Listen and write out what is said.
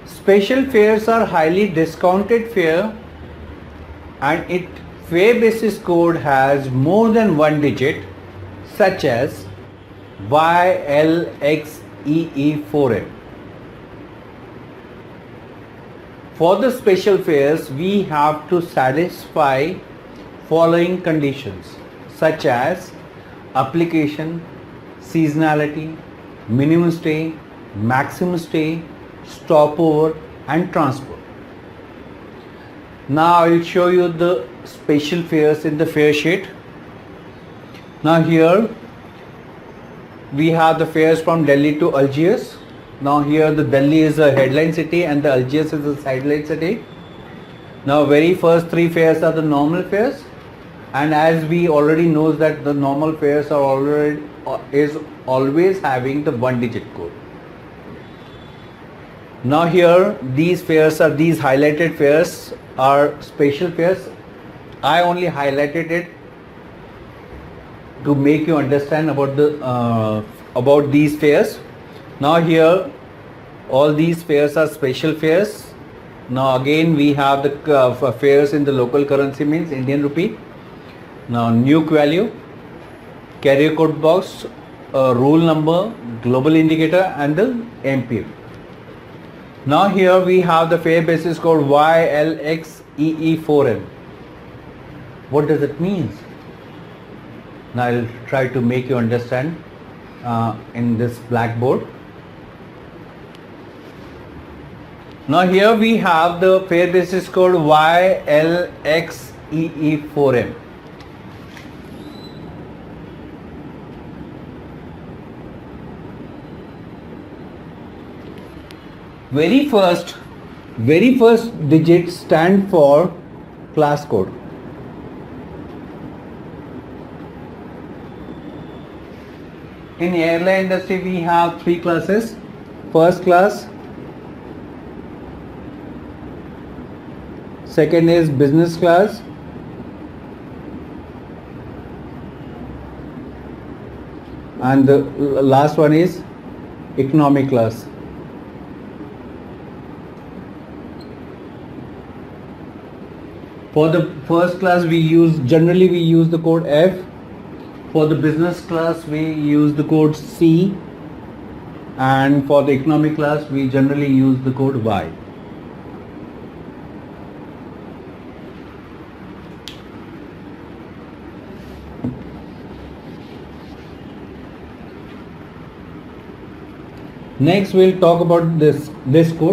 Special fares are highly discounted fare, and its fare basis code has more than one digit, such as YLXEE4M. For the special fares, we have to satisfy following conditions such as application, seasonality, minimum stay, maximum stay, stopover and transport. Now I will show you the special fares in the fare sheet. Now here we have the fares from Delhi to Algiers. Now here the Delhi is a headline city and the Algiers is a sideline city. Now very first three fares are the normal fares, and as we already knows that the normal fares are always having the one digit code. Now here these highlighted fares are special fares. I only highlighted it to make you understand about these fares. Now here all these fares are special fares. Now again we have the fares in the local currency, means Indian rupee. Now nuke value, carrier code box, rule number, global indicator and the MPF. Now here we have the fare basis code YLXEE4M. What does it mean? Now I'll try to make you understand in this blackboard. Now here we have the fare basis code YLXEE4M. Very first digit stand for class code. In airline industry we have three classes. First class, second is business class, and the last one is economic class. For the first class generally we use the code F. For the business class we use the code C, and for the economic class we generally use the code Y. Next we'll talk about this code.